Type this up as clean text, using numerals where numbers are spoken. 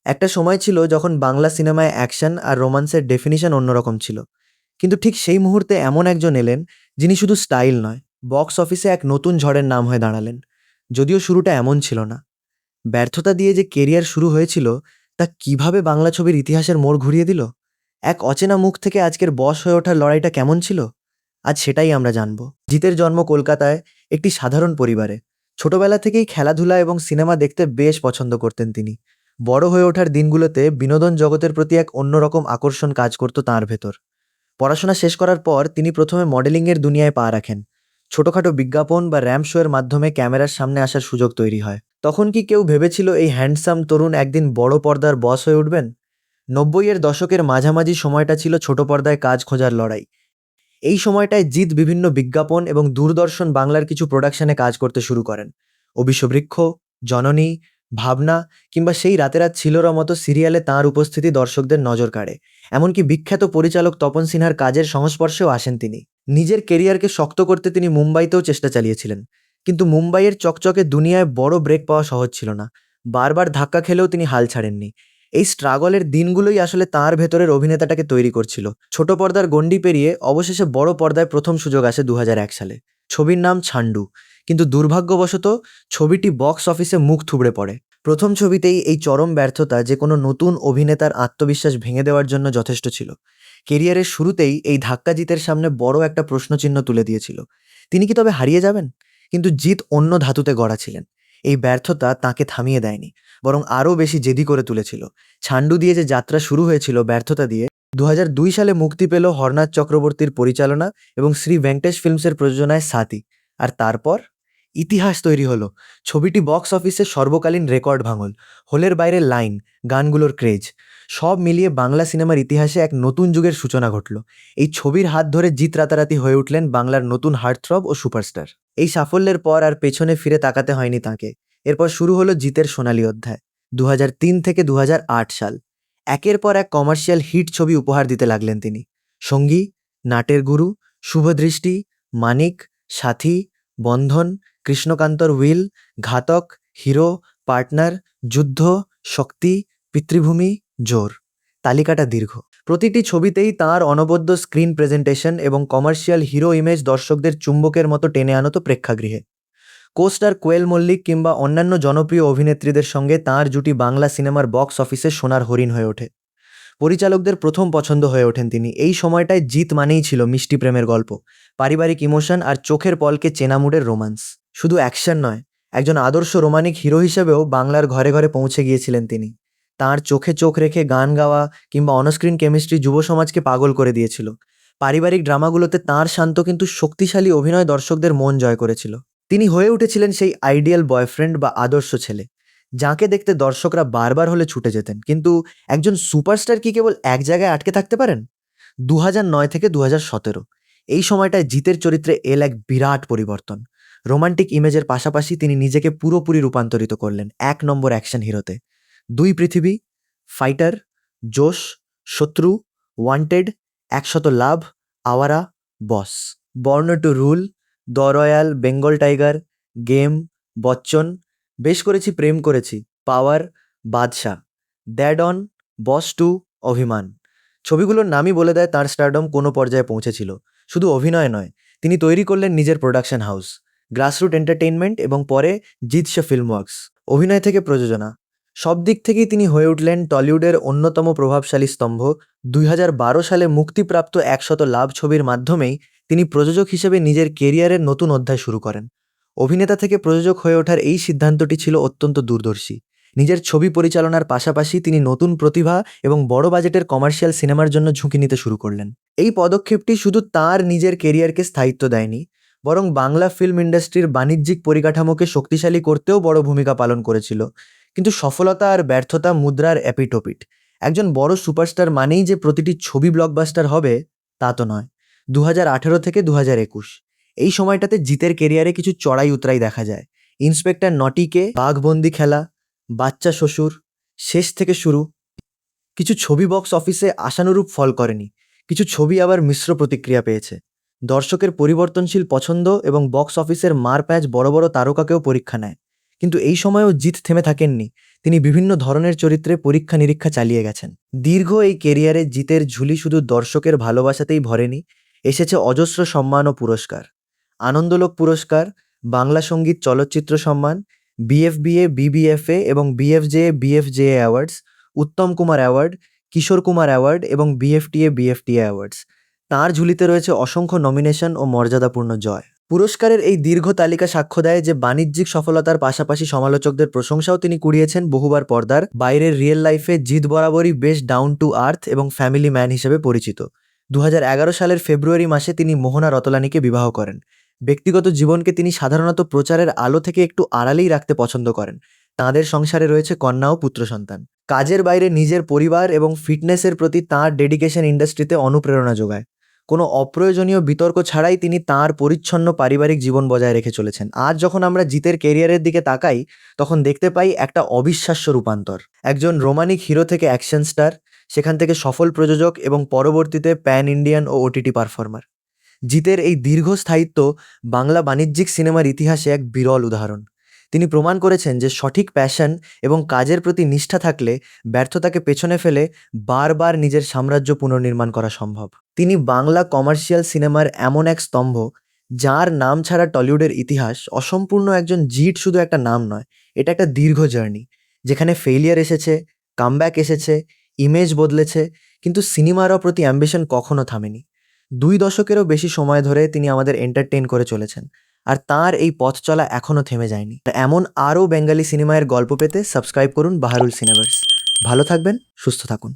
একটা সময় ছিল যখন বাংলা সিনেমায় অ্যাকশন আর রোমান্সের ডেফিনিশন অন্যরকম ছিল। কিন্তু ঠিক সেই মুহূর্তে এমন একজন এলেন, যিনি শুধু স্টাইল নয়, বক্স অফিসে এক নতুন ঝড়ের নাম হয়ে দাঁড়ালেন। যদিও শুরুটা এমন ছিল না। ব্যর্থতা দিয়ে যে কেরিয়ার শুরু হয়েছিল, তা কিভাবে বাংলা ছবির ইতিহাসের মোড় ঘুরিয়ে দিল? এক অচেনা মুখ থেকে আজকের বস হয়ে ওঠার লড়াইটা কেমন ছিল? আজ সেটাই আমরা জানব। জিতের জন্ম কলকাতায়, একটি সাধারণ পরিবারে। ছোটবেলা থেকেই খেলাধুলা এবং সিনেমা দেখতে বেশ পছন্দ করতেন তিনি। বড় হয়ে ওঠার দিনগুলোতে বিনোদন জগতের প্রতি এক অন্যরকম আকর্ষণ কাজ করত তাঁর ভেতর। পড়াশোনা শেষ করার পর তিনি প্রথমে মডেলিংয়ের দুনিয়ায় পা রাখেন। ছোটখাটো বিজ্ঞাপন বা র্যাম্প শো এর মাধ্যমে ক্যামেরার সামনে আসার সুযোগ তৈরি হয়। তখন কি কেউ ভেবেছিল এই হ্যান্ডসাম তরুণ একদিন বড় পর্দার বস হয়ে উঠবেন? ৯০-এর দশকের মাঝামাঝি সময়টা ছিল ছোট পর্দায় কাজ খোঁজার লড়াই। এই সময়টায় জিৎ বিভিন্ন বিজ্ঞাপন এবং দূরদর্শন বাংলার কিছু প্রোডাকশনে কাজ করতে শুরু করেন। অবিশ্ববৃক্ষ, জননী, ভাবনা কিংবা সেই রাতেরাত ছিলর মতো সিরিয়ালে তাঁর উপস্থিতি দর্শকদের নজর কাড়ে। এমনকি বিখ্যাত পরিচালক তপন সিনহার কাজের সংস্পর্শেও আসেন তিনি। নিজের কেরিয়ারকে শক্ত করতে তিনি মুম্বাইতেও চেষ্টা চালিয়েছিলেন। কিন্তু মুম্বাইয়ের চকচকে দুনিয়ায় বড় ব্রেক পাওয়া সহজ ছিল না। বারবার ধাক্কা খেলেও তিনি হাল ছাড়েননি। এই স্ট্রাগলের দিনগুলোই আসলে তাঁর ভেতরের অভিনেতাটাকে তৈরি করছিল। ছোট পর্দার গণ্ডি পেরিয়ে অবশেষে বড় পর্দায় প্রথম সুযোগ আসে ২০০১ সালে। ছবির নাম ছান্ডু। কিন্তু দুর্ভাগ্যবশত ছবিটি বক্স অফিসে মুখ থুবড়ে পড়ে। প্রথম ছবিতেই এই চরম ব্যর্থতা যে কোনো নতুন অভিনেতার আত্মবিশ্বাস ভেঙে দেওয়ার জন্য যথেষ্ট ছিল। কেরিয়ারের শুরুতেই এই ধাক্কা জিতের সামনে বড় একটা প্রশ্নচিহ্ন তুলে দিয়েছিল। তিনি কি তবে হারিয়ে যাবেন? কিন্তু জিত অন্য ধাতুতে গড়া ছিলেন। এই ব্যর্থতা তাঁকে থামিয়ে দেয়নি, বরং আরও বেশি জেদি করে তুলেছিল। ছান্ডু দিয়ে যে যাত্রা শুরু হয়েছিল ব্যর্থতা দিয়ে, ২০০২ সালে মুক্তি পেল হরনাথ চক্রবর্তীর পরিচালনা এবং শ্রী ভেঙ্কটেশ ফিল্মসের প্রযোজনায় সাথী। আর তারপর ইতিহাস তৈরি হলো। ছবিটি বক্স অফিসে সর্বকালীন রেকর্ড ভাঙল। হলের বাইরের লাইন, গানগুলোর ক্রেজ, সব মিলিয়ে বাংলা সিনেমার ইতিহাসে এক নতুন যুগের সূচনা ঘটল। এই ছবির হাত ধরে জিৎ রাতারাতি হয়ে উঠলেন বাংলার নতুন হার্টথ্রব ও সুপারস্টার। এই সাফল্যের পর আর পেছনে ফিরে তাকাতে হয়নি তাঁকে। এরপর শুরু হলো জিতের সোনালী অধ্যায়। ২০০৩ থেকে ২০০৮ সাল। একের পর এক কমার্শিয়াল হিট ছবি উপহার দিতে লাগলেন তিনি। সঙ্গী, নাটের গুরু, শুভদৃষ্টি, মানিক, সাথী, বন্ধন, কৃষ্ণকান্তর উইল, ঘাতক, হিরো, পার্টনার, যুদ্ধ, শক্তি, পিতৃভূমি, জোর। তালিকাটা দীর্ঘ। প্রতিটি ছবিতেই তাঁর অনবদ্য স্ক্রিন প্রেজেন্টেশন এবং কমার্শিয়াল হিরো ইমেজ দর্শকদের চুম্বকের মতো টেনে আনত প্রেক্ষাগৃহে। কোস্টার কোয়েল মল্লিক কিংবা অন্যান্য জনপ্রিয় অভিনেত্রীদের সঙ্গে তাঁর জুটি বাংলা সিনেমার বক্স অফিসে সোনার হরিণ হয়ে ওঠে। পরিচালকদের প্রথম পছন্দ হয়ে ওঠেন তিনি। এই সময়টায় জিত মানেই ছিল মিষ্টি প্রেমের গল্প, পারিবারিক ইমোশন আর চোখের পলকে চেনা মুডের রোমান্স। শুধু অ্যাকশন নয়, একজন আদর্শ রোমানিক হিরো হিসেবেও বাংলার ঘরে ঘরে পৌঁছে গিয়েছিলেন তিনি। তাঁর চোখে চোখ রেখে গান গাওয়া কিংবা অনস্ক্রিন কেমিস্ট্রি যুব সমাজকে পাগল করে দিয়েছিল। পারিবারিক ড্রামাগুলোতে তাঁর শান্ত কিন্তু শক্তিশালী অভিনয় দর্শকদের মন জয় করেছিল। তিনি হয়ে উঠেছিলেন সেই আইডিয়াল বয়ফ্রেন্ড বা আদর্শ ছেলে, যাকে দেখতে দর্শকরা বারবার হলে ছুটে যেতেন। কিন্তু একজন সুপারস্টার কি কেবল এক জায়গায় আটকে থাকতে পারেন? ২০০৯ থেকে ২০১৭ এই সময়টায় জিতের চরিত্রে এল এক বিরাট পরিবর্তন। রোমান্টিক ইমেজের পাশাপাশি তিনি নিজেকে পুরোপুরি রূপান্তরিত করলেন এক নম্বর অ্যাকশন হিরোতে। দুই পৃথিবী, ফাইটার, জোশ, শত্রু, wanted, ১০০ love, Awara, boss, born to rule, the royal, Bengal tiger, game, Bachchan, বেশ করেছি প্রেম করেছি, পাওয়ার, বাদশাহ, দ্যাড অন, বস টু, অভিমান। ছবিগুলোর নামই বলে দেয় তাঁর স্টারডম কোনো পর্যায়ে পৌঁছেছিল। শুধু অভিনয় নয়, তিনি তৈরি করলেন নিজের প্রোডাকশন হাউস, গ্রাসরুট এন্টারটেইনমেন্ট এবং পরে জিৎ শা ফিল্ম ওয়ার্কস। অভিনয় থেকে প্রযোজনা, সব দিক থেকেই তিনি হয়ে উঠলেন টলিউডের অন্যতম প্রভাবশালী স্তম্ভ। ২০১২ সালে মুক্তিপ্রাপ্ত ১০০ লাভ ছবির মাধ্যমেই তিনি প্রযোজক হিসেবে নিজের কেরিয়ারের নতুন অধ্যায় শুরু করেন। অভিনেতা থেকে প্রযোজক হয়ে ওঠার এই সিদ্ধান্তটি ছিল অত্যন্ত দূরদর্শী। নিজের ছবি পরিচালনার পাশাপাশি তিনি নতুন প্রতিভা এবং বড় বাজেটের কমার্শিয়াল সিনেমার জন্য ঝুঁকি নিতে শুরু করলেন। এই পদক্ষেপটি শুধু তাঁর নিজের কেরিয়ারকে স্থায়িত্ব দেয়নি, বরং বাংলা ফিল্ম ইন্ডাস্ট্রির বাণিজ্যিক পরিকাঠামোকে শক্তিশালী করতেও বড় ভূমিকা পালন করেছিল। কিন্তু সফলতা আর ব্যর্থতা মুদ্রার এপিটোপিট। একজন বড় সুপারস্টার মানেই যে প্রতিটি ছবি ব্লকবাস্টার হবে, তা তো নয়। ২০১৮ থেকে ২০২১ এই সময়টাতে জিতের কেরিয়ারে কিছু চড়াই উতরাই দেখা যায়। ইন্সপেক্টর নটিকে, বাঘবন্দি খেলা, বাচ্চা শ্বশুর, শেষ থেকে শুরু। কিছু ছবি বক্স অফিসে আশানুরূপ ফল করেনি, কিছু ছবি আবার মিশ্র প্রতিক্রিয়া পেয়েছে। দর্শকের পরিবর্তনশীল পছন্দ এবং বক্স অফিসের মারপ্যাঁচ বড় বড় তারকাকেও পরীক্ষা নেয়। কিন্তু এই সময়েও জিৎ থেমে থাকেননি। তিনি বিভিন্ন ধরনের চরিত্রে পরীক্ষা নিরীক্ষা চালিয়ে গেছেন। দীর্ঘ এই কেরিয়ারে জিতের ঝুলি শুধু দর্শকের ভালোবাসাতেই ভরেনি, এসেছে অজস্র সম্মান ও পুরস্কার। আনন্দলোক পুরস্কার, বাংলা সঙ্গীত চলচ্চিত্র সম্মান, বিএফবিএ বিবিএফএ এবং BFJA BFJA awards, Uttam Kumar award, Kishore Kumar award এবং বিএফটিএ বিএফটিএ অ্যাওয়ার্ডস। তাঁর ঝুলিতে রয়েছে অসংখ্য নমিনেশন ও মর্যাদাপূর্ণ জয়। পুরস্কারের এই দীর্ঘ তালিকা সাক্ষ্য দেয় যে বাণিজ্যিক সফলতার পাশাপাশি সমালোচকদের প্রশংসাও তিনি কুড়িয়েছেন বহুবার। পর্দার বাইরের রিয়েল লাইফে জিৎ বরাবরই বেশ ডাউন টু আর্থ এবং ফ্যামিলি ম্যান হিসেবে পরিচিত। 2011 সালের ফেব্রুয়ারি মাসে তিনি মোহনা রতলানীকে বিবাহ করেন। ব্যক্তিগত জীবনকে তিনি সাধারণত প্রচারের আলো থেকে একটু আড়ালেই রাখতে পছন্দ করেন। তাঁদের সংসারে রয়েছে কন্যা ও পুত্র সন্তান। কাজের বাইরে নিজের পরিবার এবং ফিটনেসের প্রতি তাঁর ডেডিকেশন ইন্ডাস্ট্রিতে অনুপ্রেরণা যোগায়। কোনো অপ্রয়োজনীয় বিতর্ক ছাড়াই তিনি তাঁর পরিচ্ছন্ন পারিবারিক জীবন বজায় রেখে চলেছেন। আজ যখন আমরা জিতের কেরিয়ারের দিকে তাকাই, তখন দেখতে পাই একটা অবিশ্বাস্য রূপান্তর। একজন রোমানিক হিরো থেকে অ্যাকশন স্টার, সেখান থেকে সফল প্রযোজক এবং পরবর্তীতে প্যান ইন্ডিয়ান ও ওটিটি পারফর্মার। জিতের এই দীর্ঘ স্থায়িত্ব বাংলা বাণিজ্যিক সিনেমার ইতিহাসে এক বিরল উদাহরণ। তিনি প্রমাণ করেছেন যে সঠিক প্যাশন এবং কাজের প্রতি নিষ্ঠা থাকলে ব্যর্থতাকে পেছনে ফেলে বারবার নিজের সাম্রাজ্য পুনর্নির্মাণ করা সম্ভব। তিনি বাংলা কমার্শিয়াল সিনেমার এমন এক স্তম্ভ, যার নাম ছাড়া টলিউডের ইতিহাস অসম্পূর্ণ। একজন জিৎ শুধু একটা নাম নয়, এটা একটা দীর্ঘ জার্নি, যেখানে ফেলিয়ার এসেছে, কামব্যাক এসেছে, ইমেজ বদলেছে, কিন্তু সিনেমার প্রতি অ্যাম্বিশন কখনো থামেনি। 2 দশকেরও বেশি সময় ধরে তিনি আমাদের এন্টারটেইন করে চলেছেন, আর তাঁর এই পথ চলা এখনও থেমে যায়নি। এমন আরও বেঙ্গলি সিনেমার গল্প পেতে সাবস্ক্রাইব করুন বাহারুল সিনেভার্স। ভালো থাকবেন, সুস্থ থাকুন।